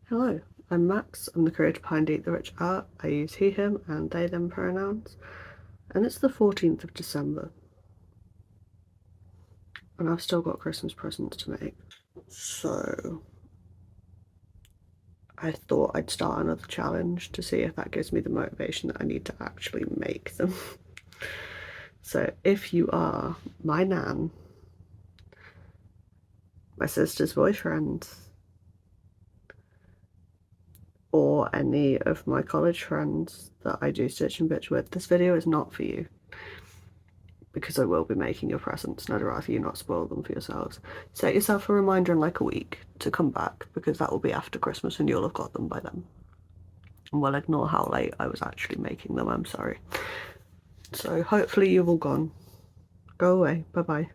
Hello, I'm Max. I'm the creator behind Eat the Rich Art. I use he, him, and they, them pronouns. And it's the 14th of December. And I've still got Christmas presents to make. So I thought I'd start another challenge to see if that gives me the motivation that I need to actually make them. So if you are my nan, my sister's boyfriend, or any of my college friends that I do Stitch and Bitch with, this video is not for you, because I will be making your presents and I'd rather you not spoil them for yourselves. Set yourself a reminder in like a week to come back, because that will be after Christmas and you'll have got them by then. And we'll ignore how late I was actually making them, I'm sorry. So hopefully you've all gone. Go away, bye-bye.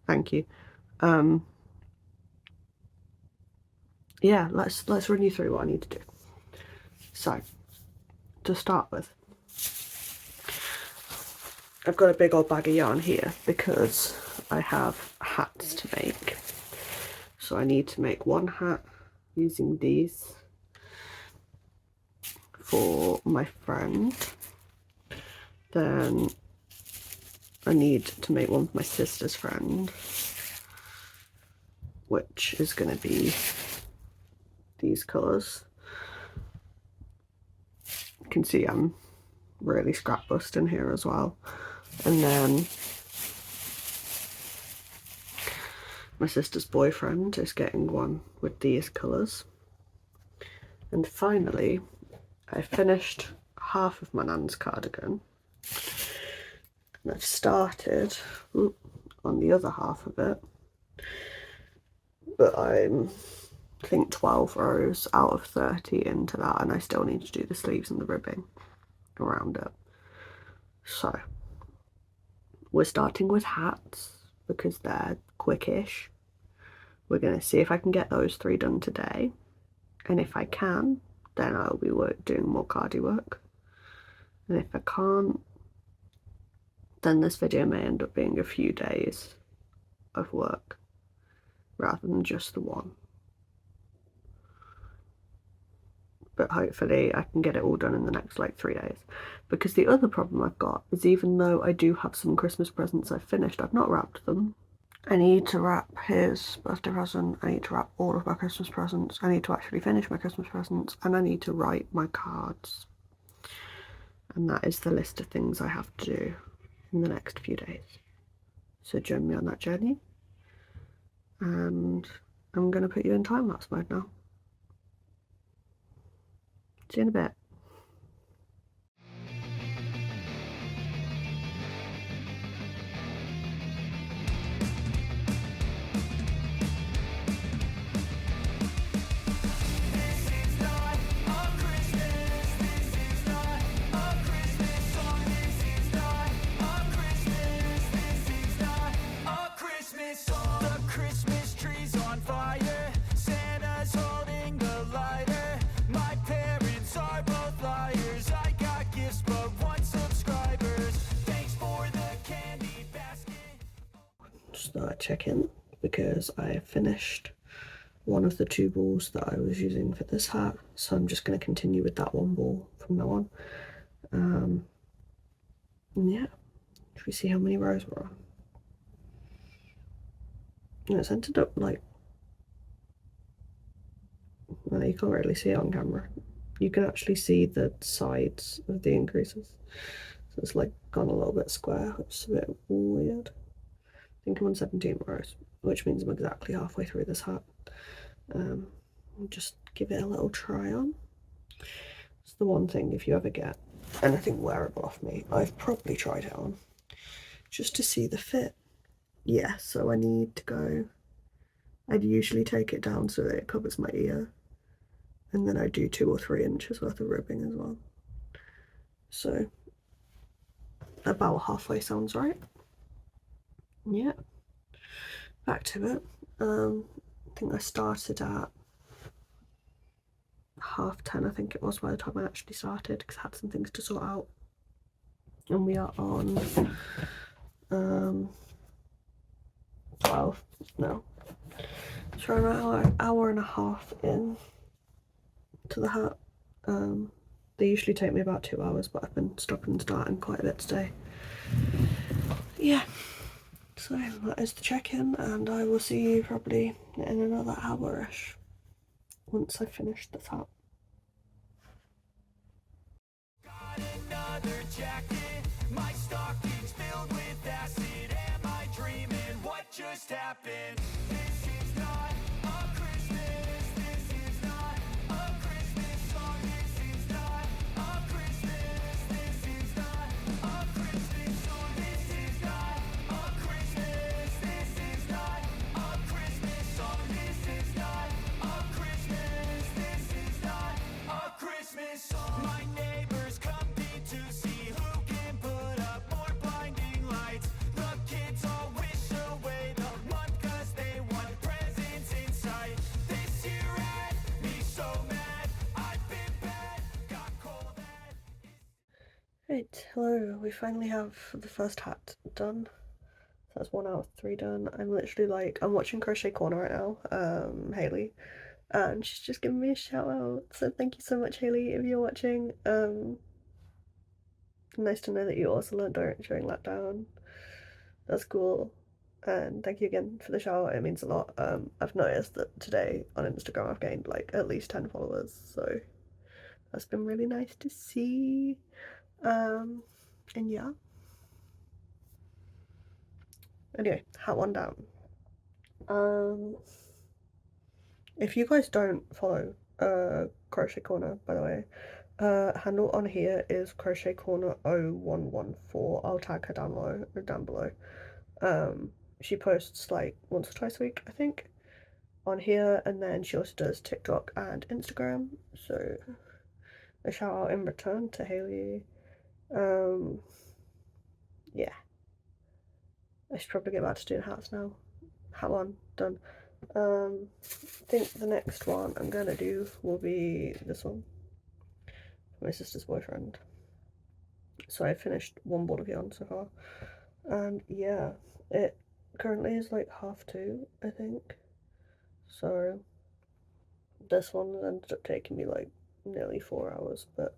Thank you. Yeah, let's run you through what I need to do. So, to start with, I've got a big old bag of yarn here because I have hats to make. So I need to make one hat using these for my friend. Then I need to make one for my sister's friend, which is going to be these colours. You can see I'm really scrap busting here as well. And then my sister's boyfriend is getting one with these colours. And finally, I finished half of my nan's cardigan. And I've started on the other half of it. But I'm, I think, 12 rows out of 30 into that, and I still need to do the sleeves and the ribbing around it. So we're starting with hats because they're quickish. We're going to see if I can get those 3 done today, and if I can, then I'll be doing more cardi work, and if I can't, then this video may end up being a few days of work rather than just the one. But hopefully I can get it all done in the next like 3 days. Because the other problem I've got is, even though I do have some Christmas presents I've finished, I've not wrapped them. I need to wrap his birthday present, I need to wrap all of my Christmas presents, I need to actually finish my Christmas presents, and I need to write my cards. And that is the list of things I have to do in the next few days. So join me on that journey. And I'm going to put you in time-lapse mode now. See you in a bit. Start check-in because I finished one of the 2 balls that I was using for this hat, so I'm just going to continue with that one ball from now on. And yeah, should we see how many rows we're on? And it's ended up like, well, you can't really see it on camera. You can actually see the sides of the increases, so it's like gone a little bit square, which is a bit weird. I think I'm on 17 rows, which means I'm exactly halfway through this hat. Just give it a little try on. It's the one thing, if you ever get anything wearable off me, I've probably tried it on just to see the fit. Yeah, so I need to go, I'd usually take it down so that it covers my ear, and then I do 2 or 3 inches worth of ribbing as well. So about halfway sounds right. Yeah, back to it. I think I started at 10:30, I think it was, by the time I actually started, because I had some things to sort out. And we are on 12 now. So we're an hour and a half in to the hat. They usually take me about 2 hours, but I've been stopping and starting quite a bit today. Yeah, so that is the check-in, and I will see you probably in another hour-ish once I've finished this hat. Got another jacket, my stocking's filled with acid. Am I dreaming? What just happened? This is not a Christmas, this is not a Christmas song, this is not a Christmas, this is not a Christmas song, this is not a Christmas, this is not a Christmas song, this is not a Christmas, this is not a Christmas song. My neighbors compete to see who can put up more blinding lights. The kids all wish away the month cause they want presents in sight. This year had me so mad, I've been bad, got cold at. Right, hello, we finally have the first hat done. That's 1 out of 3 done. I'm literally like, I'm watching Crochet Corner right now, Hayley, and she's just giving me a shout out, so thank you so much, Hayley, if you're watching. Nice to know that you also learned during lockdown. That's cool, and thank you again for the shout out, it means a lot. I've noticed that today on Instagram I've gained like at least 10 followers, so that's been really nice to see. And yeah. Anyway, hat one down. If you guys don't follow Crochet Corner, by the way, handle on here is Crochet Corner 0114. I'll tag her down below. She posts like once or twice a week, I think, on here, and then she also does TikTok and Instagram. So a shout out in return to Hayley. Yeah. I should probably get back to doing hats now. Hat one done. I think the next one I'm gonna do will be this one. My sister's boyfriend. So I finished one ball of yarn so far. And yeah, it currently is like 2:30, I think. So this one ended up taking me like nearly 4 hours, but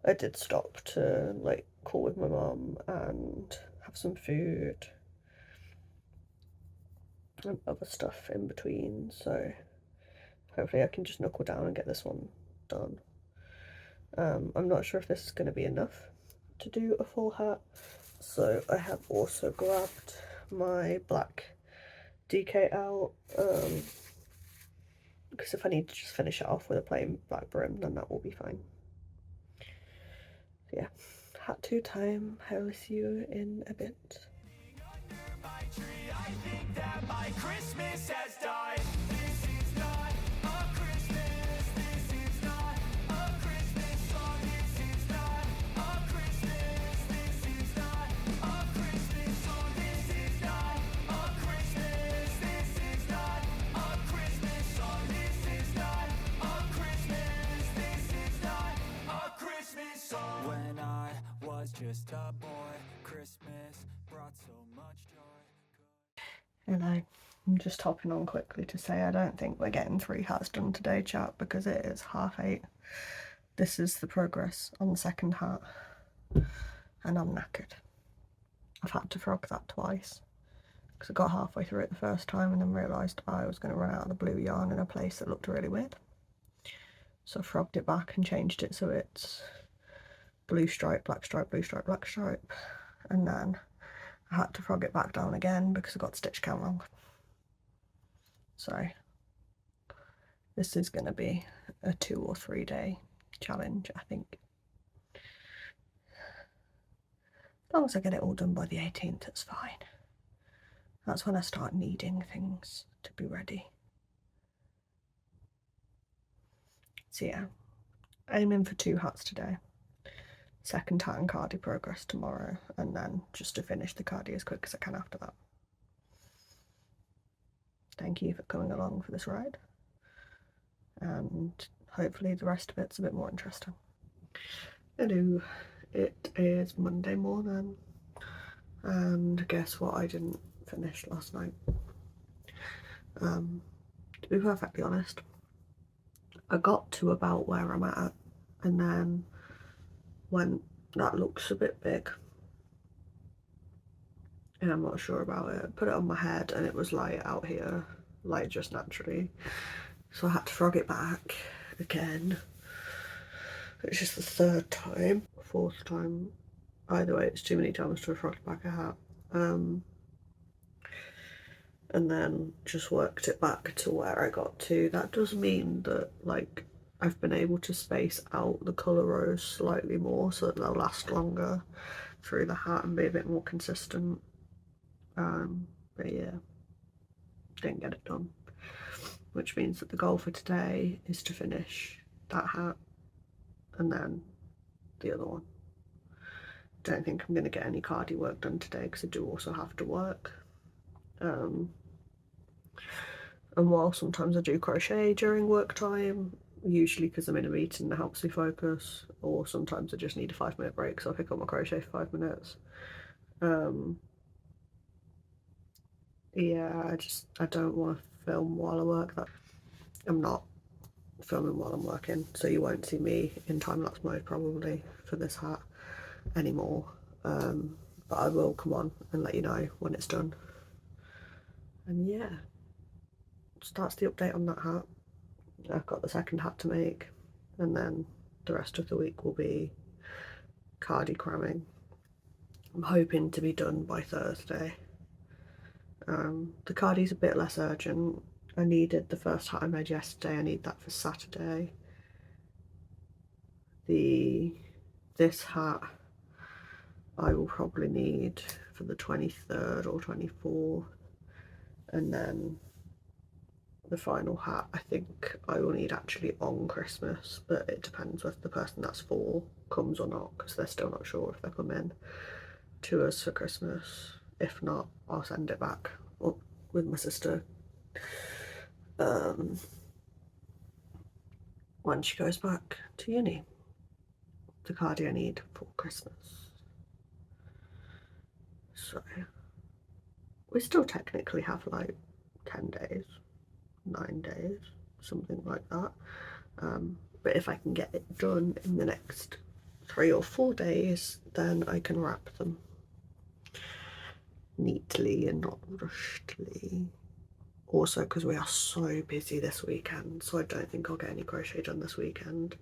I did stop to like call with my mum and have some food and other stuff in between, so hopefully I can just knuckle down and get this one done. I'm not sure if this is going to be enough to do a full hat, so I have also grabbed my black DK out, because if I need to just finish it off with a plain black brim, then that will be fine. So yeah, hat 2 time. I will see you in a bit. I think that my Christmas has died. This is not a Christmas, this is not a Christmas song, this is not a Christmas, this is not a Christmas song, this is not a Christmas, this is not a Christmas song, this is not a Christmas, this is not a Christmas song. When I was just a boy, Christmas brought so much joy. Hello, I'm just hopping on quickly to say I don't think we're getting 3 hats done today, chat, because it is 8:30. This is the progress on the second hat, and I'm knackered. I've had to frog that twice, because I got halfway through it the first time and then realised I was going to run out of the blue yarn in a place that looked really weird. So I frogged it back and changed it so it's blue stripe, black stripe, blue stripe, black stripe, and then I had to frog it back down again because I got stitch count wrong. So this is going to be a 2 or 3 day challenge, I think. As long as I get it all done by the 18th, it's fine. That's when I start needing things to be ready. So yeah, aiming for 2 hats today. Second hat and cardi progress tomorrow, and then just to finish the cardi as quick as I can after that. Thank you for coming along for this ride, and hopefully the rest of it's a bit more interesting. Hello, it is Monday morning, and guess what I didn't finish last night? To be perfectly honest, I got to about where I'm at, and then when that looks a bit big and I'm not sure about it, put it on my head and it was light out here, light just naturally, so I had to frog it back again. It's just the third time, fourth time, either way it's too many times to have frogged back a hat. And then just worked it back to where I got to. That does mean that like I've been able to space out the colour rows slightly more so that they'll last longer through the hat and be a bit more consistent. But yeah, didn't get it done, which means that the goal for today is to finish that hat and then the other one. Don't think I'm going to get any cardi work done today because I do also have to work. And while sometimes I do crochet during work time, usually because I'm in a meeting that helps me focus, or sometimes I just need a 5-minute break, so I pick up my crochet for 5 minutes. Yeah, I don't want to film while I work. I'm not filming while I'm working, so you won't see me in time-lapse mode probably for this hat anymore. But I will come on and let you know when it's done. And yeah, that's the update on that hat. I've got the second hat to make, and then the rest of the week will be cardi cramming. I'm hoping to be done by Thursday. The cardi's a bit less urgent. I needed the first hat I made yesterday, I need that for Saturday. This hat I will probably need for the 23rd or 24th, and then the final hat I think I will need actually on Christmas, but it depends whether the person that's for comes or not, because they're still not sure if they're coming to us for Christmas. If not, I'll send it back up with my sister when she goes back to uni. The cardi I need for Christmas. So we still technically have like 10 days, 9 days, something like that. But if I can get it done in the next 3 or 4 days, then I can wrap them neatly and not rushedly. Also, because we are so busy this weekend, so I don't think I'll get any crochet done this weekend,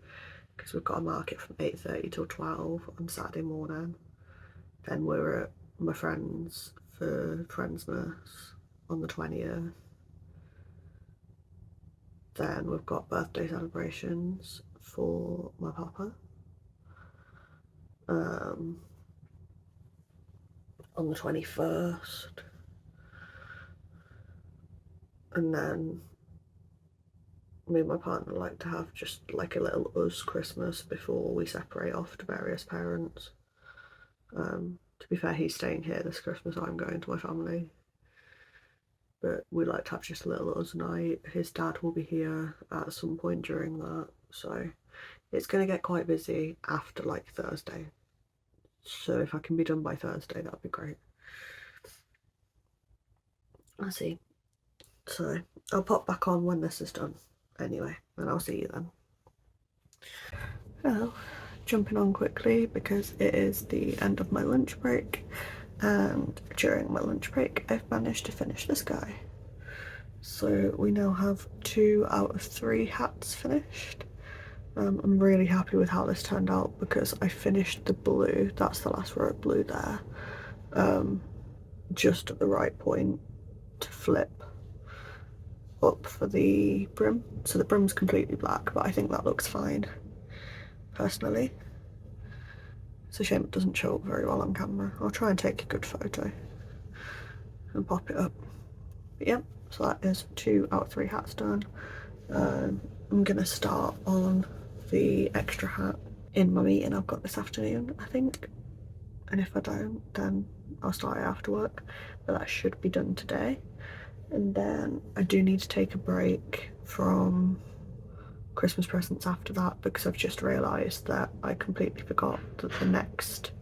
because we've got a market from 8:30 till 12 on Saturday morning. Then we're at my friend's for Friendsmas on the 20th. Then we've got birthday celebrations for my papa on the 21st. And then me and my partner like to have just like a little us Christmas before we separate off to various parents. To be fair, he's staying here this Christmas, I'm going to my family. But we like to have just a little us night. His dad will be here at some point during that, so it's going to get quite busy after like Thursday. So if I can be done by Thursday, that'd be great. I'll see. So I'll pop back on when this is done anyway, and I'll see you then. Well, jumping on quickly because it is the end of my lunch break, and during my lunch break I've managed to finish this guy. So we now have 2 out of 3 hats finished. I'm really happy with how this turned out because I finished the blue, that's the last row of blue there, just at the right point to flip up for the brim. So the brim's completely black, but I think that looks fine, personally. It's a shame it doesn't show up very well on camera. I'll try and take a good photo and pop it up. But yeah, so that is 2 out of 3 hats done. I'm gonna start on the extra hat in my meeting I've got this afternoon, I think. And if I don't, then I'll start it after work, but that should be done today. And then I do need to take a break from Christmas presents after that because I've just realised that I completely forgot that the next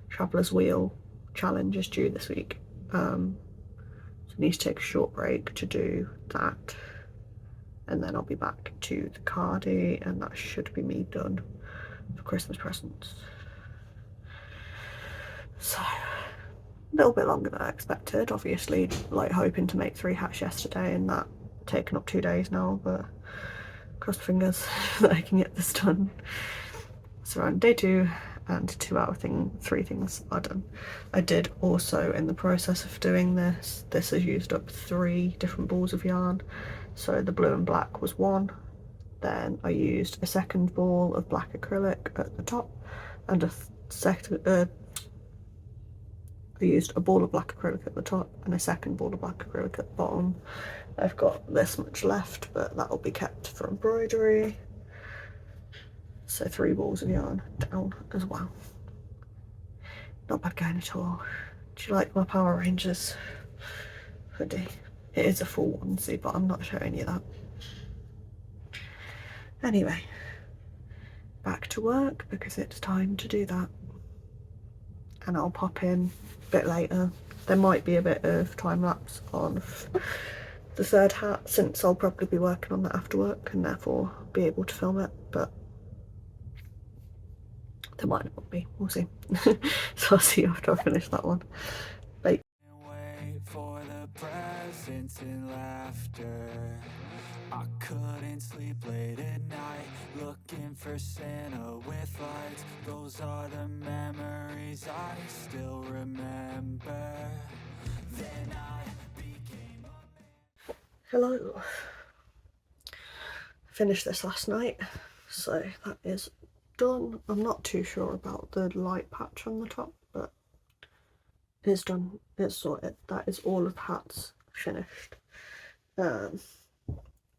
Traveller's Wheel challenge is due this week. So I need to take a short break to do that. and then I'll be back to the cardi, and that should be me done for Christmas presents. So a little bit longer than I expected, obviously, like hoping to make 3 hats yesterday and that taken up 2 days now, but cross fingers that I can get this done. So around day 2 and 2 out of 3 things are done. I did also, in the process of doing this has used up 3 different balls of yarn. So the blue and black was 1, then I used a second ball of black acrylic at the top, and I used a ball of black acrylic at the top and a second ball of black acrylic at the bottom. I've got this much left, but that'll be kept for embroidery. So 3 balls of yarn down as well. Not bad going at all. Do you like my Power Rangers hoodie? It is a full onesie, but I'm not showing you that. Anyway, back to work because it's time to do that. And I'll pop in a bit later. There might be a bit of time lapse on the 3rd hat, since I'll probably be working on that after work and therefore be able to film it, but there might not be, we'll see. So I'll see you after I finish that one. Bye. Wait for the presents and laughter. I couldn't sleep late at night, looking for Santa with lights. Those are the memories I still remember. Then I became a man. Hello. Finished this last night, so that is done. I'm not too sure about the light patch on the top, but it's done, it's sorted. That is all of the hats finished.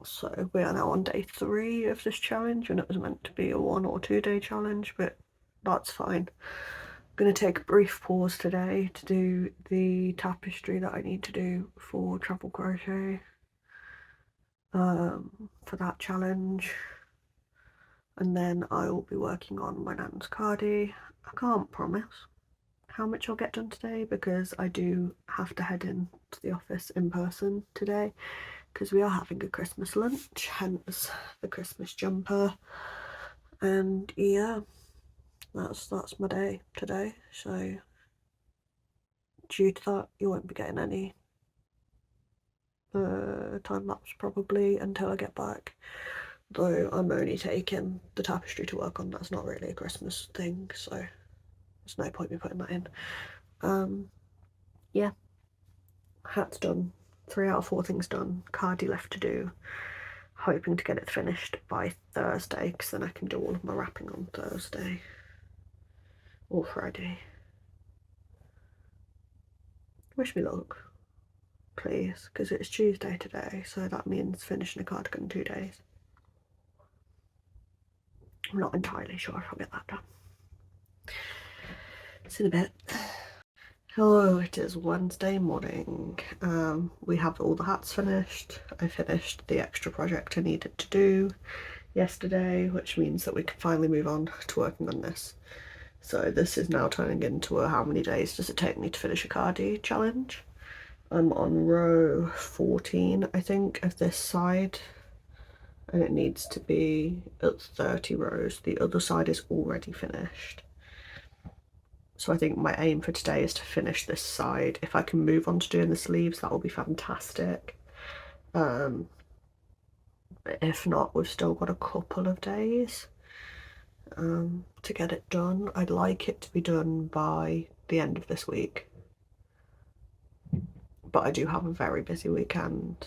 So we are now on day 3 of this challenge, and it was meant to be a 1 or 2 day challenge, but that's fine. I'm going to take a brief pause today to do the tapestry that I need to do for Travel Crochet for that challenge, and then I will be working on my nan's cardi. I can't promise how much I'll get done today because I do have to head in to the office in person today, because we are having a Christmas lunch, hence the Christmas jumper. And yeah, that's my day today. So due to that, you won't be getting any time lapse probably until I get back, though I'm only taking the tapestry to work on. That's not really a Christmas thing, so there's no point me putting that in. Yeah, hat's done, 3 out of 4 things done, cardi left to do. Hoping to get it finished by Thursday, because then I can do all of my wrapping on Thursday or Friday. Wish me luck, please, because it's Tuesday today, so that means finishing a cardigan in 2 days. I'm not entirely sure if I'll get that done. See you in a bit. Hello, it is Wednesday morning. We have all the hats finished. I finished the extra project I needed to do yesterday, which means that we can finally move on to working on this. So this is now turning into a how many days does it take me to finish a cardi challenge. I'm on row 14, I think, of this side, and it needs to be at 30 rows. The other side is already finished. So I think my aim for today is to finish this side. If I can move on to doing the sleeves, that will be fantastic. If not, we've still got a couple of days to get it done. I'd like it to be done by the end of this week, but I do have a very busy weekend,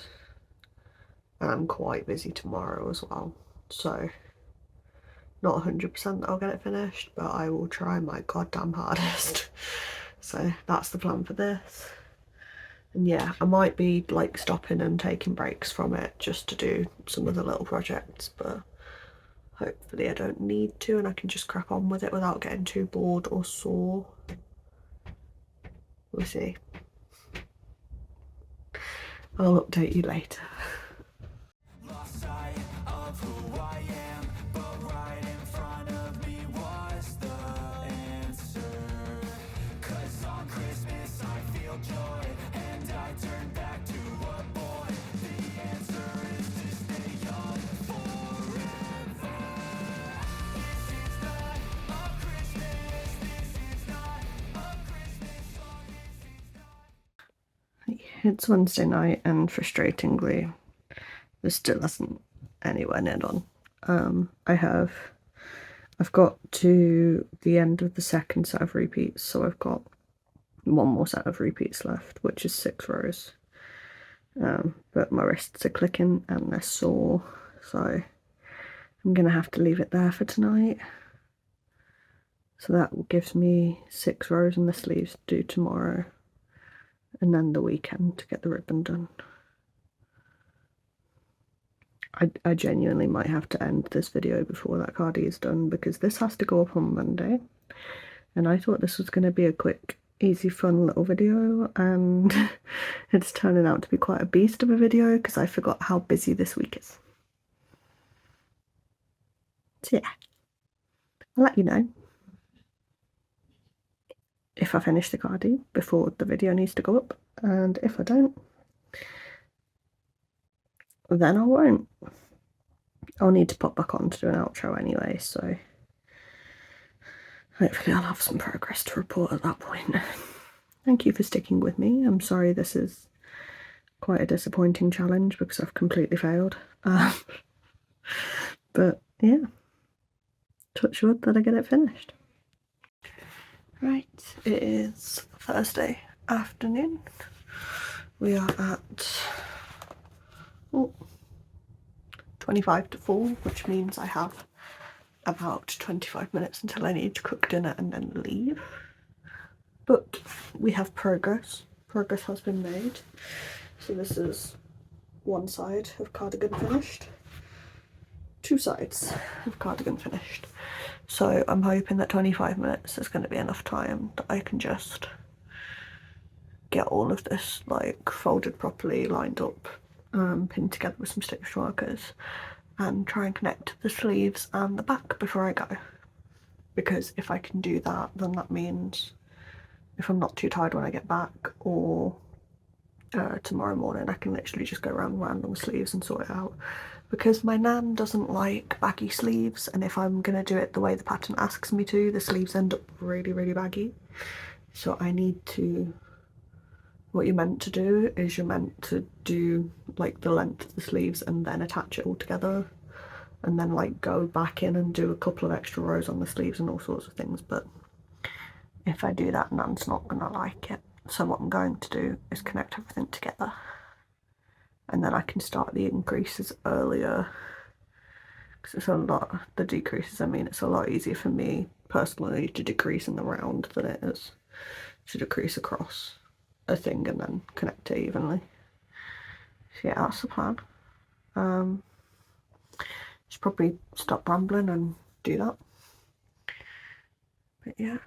and I'm quite busy tomorrow as well, so not 100% that I'll get it finished, but I will try my goddamn hardest. So that's the plan for this. And yeah, I might be like stopping and taking breaks from it just to do some of the little projects, but hopefully I don't need to, and I can just crack on with it without getting too bored or sore. We'll see. I'll update you later. Lost sight of who I am, but right in front of me was the answer. 'Cause on Christmas I feel joy, and I turn back to a boy. The answer is to stay young. it's Wednesday night and frustratingly this still isn't anywhere near done. I've got to the end of the second set of repeats, so I've got one more set of repeats left, which is 6 rows. But my wrists are clicking and they're sore, so I'm gonna have to leave it there for tonight. So that gives me 6 rows in the sleeves to do tomorrow, and then the weekend to get the ribbon done. I genuinely might have to end this video before that cardi is done, because this has to go up on Monday, and I thought this was going to be a quick, easy, fun little video, and it's turning out to be quite a beast of a video because I forgot how busy this week is. So yeah, I'll let you know if I finish the cardi before the video needs to go up, and if I don't, then I won't. I'll need to pop back on to do an outro anyway, so hopefully I'll have some progress to report at that point. Thank you for sticking with me. I'm sorry this is quite a disappointing challenge because I've completely failed. But yeah, touch wood that I get it finished. Right, it is Thursday afternoon. We are at 25 to 4, which means I have about 25 minutes until I need to cook dinner and then leave. But we have progress. Progress has been made. So this is one side of cardigan finished, 2 sides of cardigan finished. So I'm hoping that 25 minutes is going to be enough time that I can just get all of this like folded properly, lined up, pinned together with some stitch markers, and try and connect the sleeves and the back before I go. Because if I can do that, then that means if I'm not too tired when I get back, or tomorrow morning, I can literally just go around on the sleeves and sort it out. Because my nan doesn't like baggy sleeves, and if I'm gonna do it the way the pattern asks me to, the sleeves end up really, really baggy. So I need to, what you're meant to do is you're meant to do like the length of the sleeves and then attach it all together, and then like go back in and do a couple of extra rows on the sleeves and all sorts of things. But if I do that, Nan's not gonna like it. So what I'm going to do is connect everything together, and then I can start the increases earlier, because it's a lot, the decreases, I mean, it's a lot easier for me personally to decrease in the round than it is to decrease across a thing and then connect it evenly. So yeah, that's the plan. Should probably stop rambling and do that. But yeah,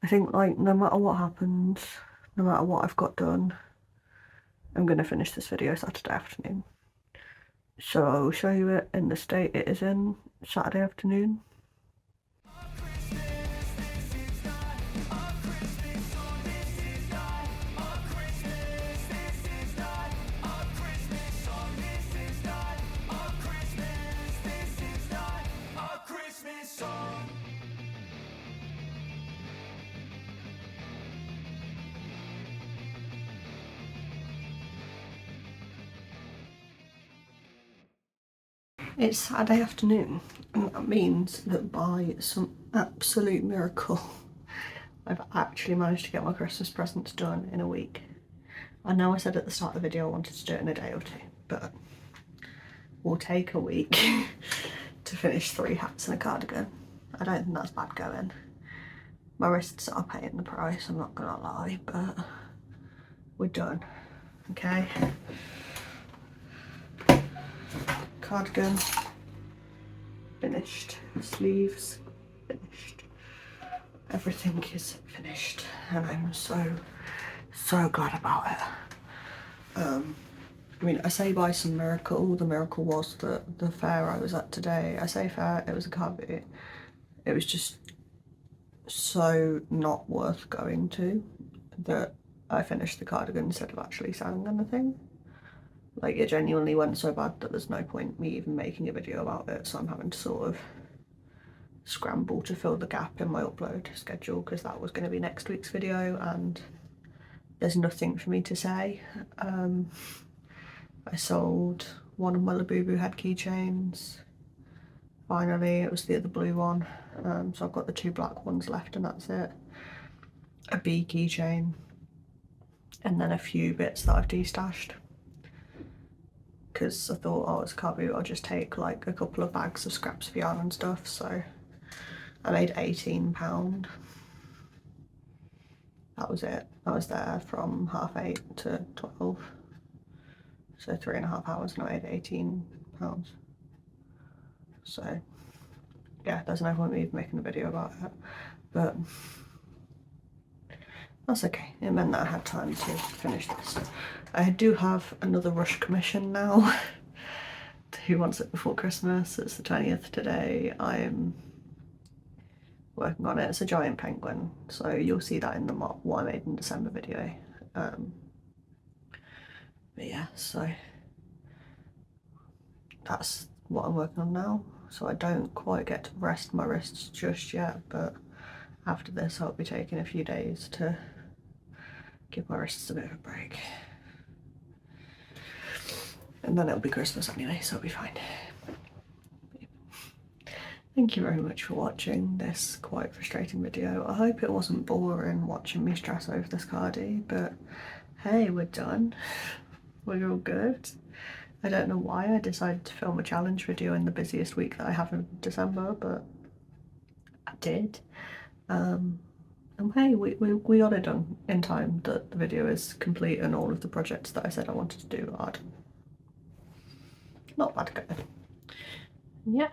I think like no matter what happens, no matter what I've got done, I'm going to finish this video Saturday afternoon. So I'll show you it in the state it is in Saturday afternoon. It's Saturday afternoon, and that means that by some absolute miracle, I've actually managed to get my Christmas presents done in a week. I know I said at the start of the video I wanted to do it in a day or 2, but we'll take a week to finish 3 hats and a cardigan. I don't think that's bad going. My wrists are paying the price, I'm not gonna lie, but we're done, okay? Cardigan finished, sleeves finished, everything is finished, and I'm so glad about it. I mean, I say by some miracle, the miracle was that the fair I was at today, I say fair, it was a carpet, it was just so not worth going to that I finished the cardigan instead of actually selling anything. Like, it genuinely went so bad that there's no point me even making a video about it, so I'm having to sort of scramble to fill the gap in my upload schedule, because that was going to be next week's video, and there's nothing for me to say. I sold one of my Labubu head keychains. Finally, it was the other blue one. So I've got the 2 black ones left and that's it. A bee keychain. And then a few bits that I've destashed. Because I thought, oh, it's carbon, I'll just take like a couple of bags of scraps of yarn and stuff. So I made £18. That was it. I was there from 8:30 to 12. So 3.5 hours and I made £18. So yeah, there's no point in me making a video about it, but that's okay. It meant that I had time to finish this. I do have another rush commission now. Who wants it before Christmas? It's the 20th today. I'm working on it. It's a giant penguin, so you'll see that in the what I made in December video. But yeah, so that's what I'm working on now. So I don't quite get to rest my wrists just yet, but after this I'll be taking a few days to give my wrists a bit of a break. And then it'll be Christmas anyway, so it'll be fine. Thank you very much for watching this quite frustrating video. I hope it wasn't boring watching me stress over this cardie, but hey, we're done. We're all good. I don't know why I decided to film a challenge video in the busiest week that I have in December, but I did. And hey, we got it done in time that the video is complete and all of the projects that I said I wanted to do are done. Not bad going. Yeah.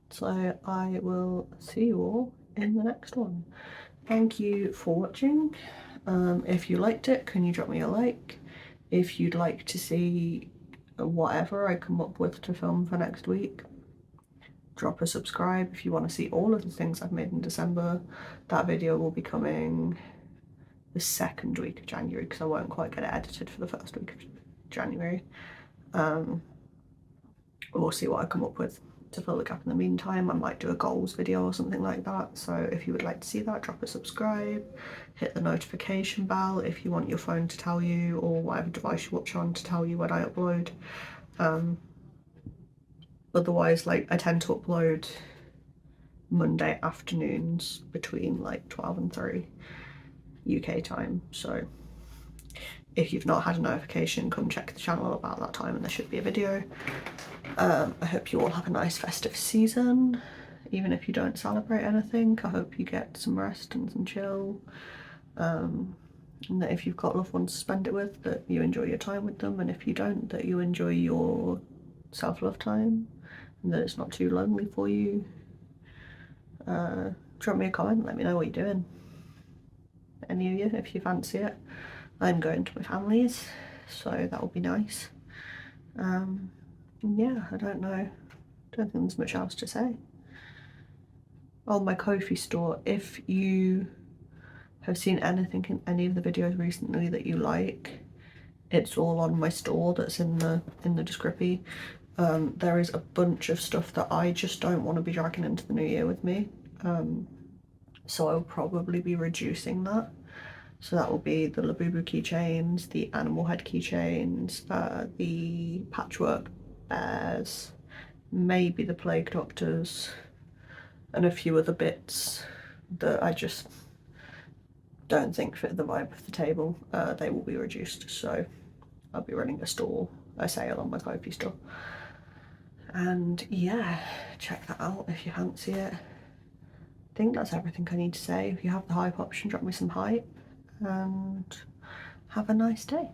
So I will see you all in the next one. Thank you for watching. If you liked it, can you drop me a like? If you'd like to see whatever I come up with to film for next week, drop a subscribe. If you want to see all of the things I've made in December, that video will be coming the 2nd week of January because I won't quite get it edited for the 1st week of January. We'll see what I come up with to fill the gap in the meantime. I might do a goals video or something like that, so if you would like to see that, drop a subscribe, hit the notification bell if you want your phone to tell you, or whatever device you watch on, to tell you when I upload. Otherwise, like, I tend to upload Monday afternoons between like 12 and 3 UK time, so if you've not had a notification, come check the channel about that time and there should be a video. I hope you all have a nice festive season, even if you don't celebrate anything. I hope you get some rest and some chill, and that if you've got loved ones to spend it with, that you enjoy your time with them, and if you don't, that you enjoy your self-love time and that it's not too lonely for you. Drop me a comment, let me know what you're doing, any of you, if you fancy it. I'm going to my family's, so that will be nice. Yeah, I don't think there's much else to say. Oh, my Ko-fi store, if you have seen anything in any of the videos recently that you like, it's all on my store that's in the description. There is a bunch of stuff that I just don't want to be dragging into the new year with me, so I'll probably be reducing that. So that will be the Labubu keychains, the animal head keychains, the patchwork bears, maybe the plague doctors, and a few other bits that I just don't think fit the vibe of the table. They will be reduced, so I'll be running a sale on my Ko-fi store. And yeah, check that out if you fancy it. I think that's everything I need to say. If you have the hype option, drop me some hype, and have a nice day.